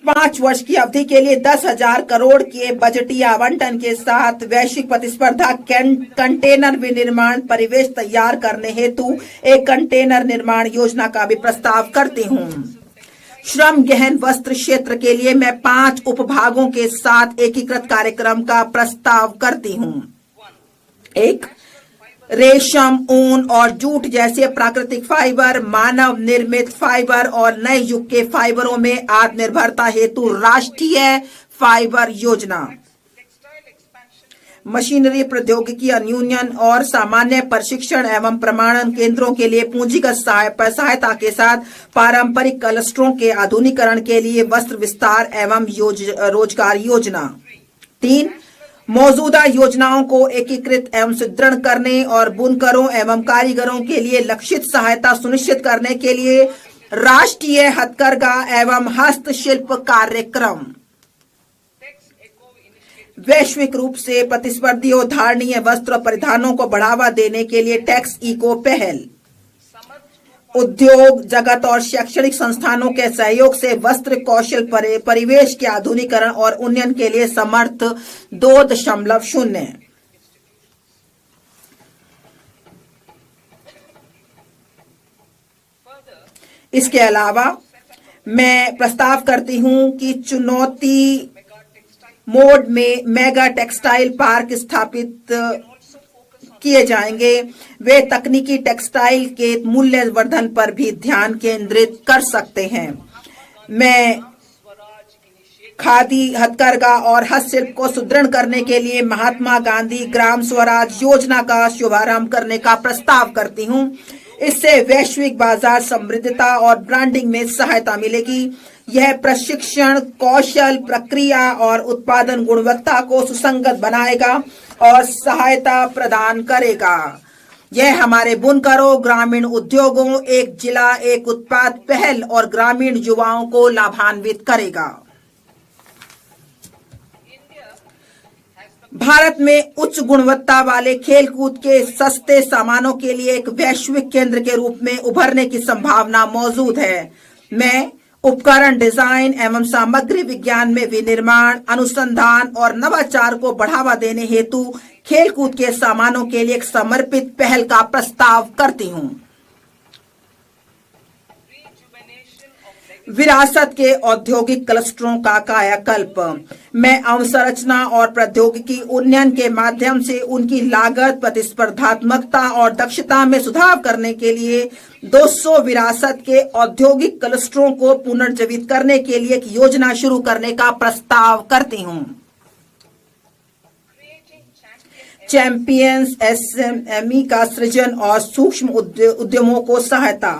5 वर्ष की अवधि के लिए 10,000 करोड़ के बजटीय आवंटन के साथ वैश्विक प्रतिस्पर्धा कंटेनर विनिर्माण परिवेश तैयार करने हेतु एक कंटेनर निर्माण योजना का भी प्रस्ताव करती हूँ। श्रम गहन वस्त्र क्षेत्र के लिए मैं 5 उपभागों के साथ एकीकृत कार्यक्रम का प्रस्ताव करती हूँ। 1. रेशम, ऊन और जूट जैसे प्राकृतिक फाइबर, मानव निर्मित फाइबर और नए युग के फाइबरों में आत्मनिर्भरता हेतु राष्ट्रीय फाइबर योजना। मशीनरी प्रौद्योगिकी यूनियन और सामान्य प्रशिक्षण एवं प्रमाणन केंद्रों के लिए पूंजीगत सहायता के साथ पारंपरिक क्लस्टरों के आधुनिकीकरण के लिए वस्त्र विस्तार एवं रोजगार योजना। 3. मौजूदा योजनाओं को एकीकृत एवं सुदृढ़ करने और बुनकरों एवं कारीगरों के लिए लक्षित सहायता सुनिश्चित करने के लिए राष्ट्रीय हथकरघा एवं हस्तशिल्प कार्यक्रम। वैश्विक रूप से प्रतिस्पर्धी और धारणीय वस्त्र परिधानों को बढ़ावा देने के लिए टैक्स इको पहल। उद्योग जगत और शैक्षणिक संस्थानों के सहयोग से वस्त्र कौशल परिवेश के आधुनिकीकरण और उन्नयन के लिए समर्थ 2.0। इसके अलावा मैं प्रस्ताव करती हूं कि चुनौती मोड में मेगा टेक्सटाइल पार्क स्थापित किए जाएंगे। वे तकनीकी टेक्सटाइल के मूल्यवर्धन पर भी ध्यान केंद्रित कर सकते हैं। मैं खादी, हथकरघा और हस्तशिल्प को सुदृढ़ करने के लिए महात्मा गांधी ग्राम स्वराज योजना का शुभारंभ करने का प्रस्ताव करती हूं। इससे वैश्विक बाजार समृद्धता और ब्रांडिंग में सहायता मिलेगी। यह प्रशिक्षण, कौशल, प्रक्रिया और उत्पादन गुणवत्ता को सुसंगत बनाएगा और सहायता प्रदान करेगा। यह हमारे बुनकरों, ग्रामीण उद्योगों, एक जिला एक उत्पाद पहल और ग्रामीण युवाओं को लाभान्वित करेगा। भारत में उच्च गुणवत्ता वाले खेलकूद के सस्ते सामानों के लिए एक वैश्विक केंद्र के रूप में उभरने की संभावना मौजूद है। मैं उपकरण डिजाइन एवं सामग्री विज्ञान में विनिर्माण, अनुसंधान और नवाचार को बढ़ावा देने हेतु खेलकूद के सामानों के लिए एक समर्पित पहल का प्रस्ताव करती हूं। विरासत के औद्योगिक क्लस्टरों का कायाकल्प। मैं अवसंरचना और प्रौद्योगिकी उन्नयन के माध्यम से उनकी लागत, प्रतिस्पर्धात्मकता और दक्षता में सुधार करने के लिए 200 विरासत के औद्योगिक क्लस्टरों को पुनर्जीवित करने के लिए एक योजना शुरू करने का प्रस्ताव करती हूं। चैंपियंस एसएमई का सृजन और सूक्ष्म उद्यमों को सहायता।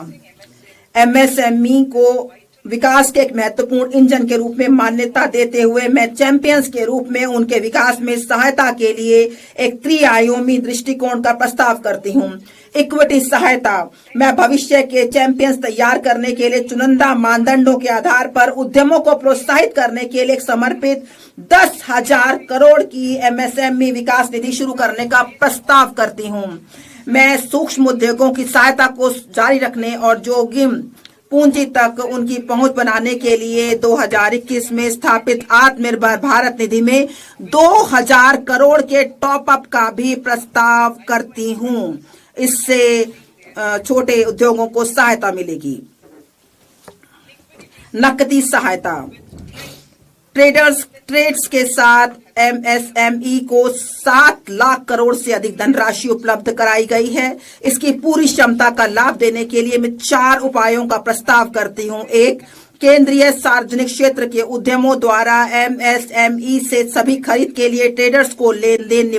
एमएसएमई को विकास के एक महत्वपूर्ण इंजन के रूप में मान्यता देते हुए मैं चैंपियंस के रूप में उनके विकास में सहायता के लिए एक त्रिआयामी दृष्टिकोण का प्रस्ताव करती हूं। इक्विटी सहायता। मैं भविष्य के चैंपियंस तैयार करने के लिए चुनिंदा मानदंडों के आधार पर उद्यमों को प्रोत्साहित करने के लिए एक समर्पित 10,000 करोड़ की एमएसएमई विकास निधि शुरू करने का प्रस्ताव करती हूं। मैं सूक्ष्म उद्योगों की सहायता को जारी रखने और जोखिम पूंजी तक उनकी पहुंच बनाने के लिए 2021 में स्थापित आत्मनिर्भर भारत निधि में 2,000 करोड़ के टॉप अप का भी प्रस्ताव करती हूं। इससे छोटे उद्योगों को सहायता मिलेगी। नकदी सहायता। ट्रेड्स के साथ एमएसएमई को 7 लाख करोड़ से अधिक धनराशि उपलब्ध कराई गई है। इसकी पूरी क्षमता का लाभ देने के लिए मैं 4 उपायों का प्रस्ताव करती हूं। 1. केंद्रीय सार्वजनिक क्षेत्र के उद्यमों द्वारा एमएसएमई से सभी खरीद के लिए ट्रेडर्स को लेन देन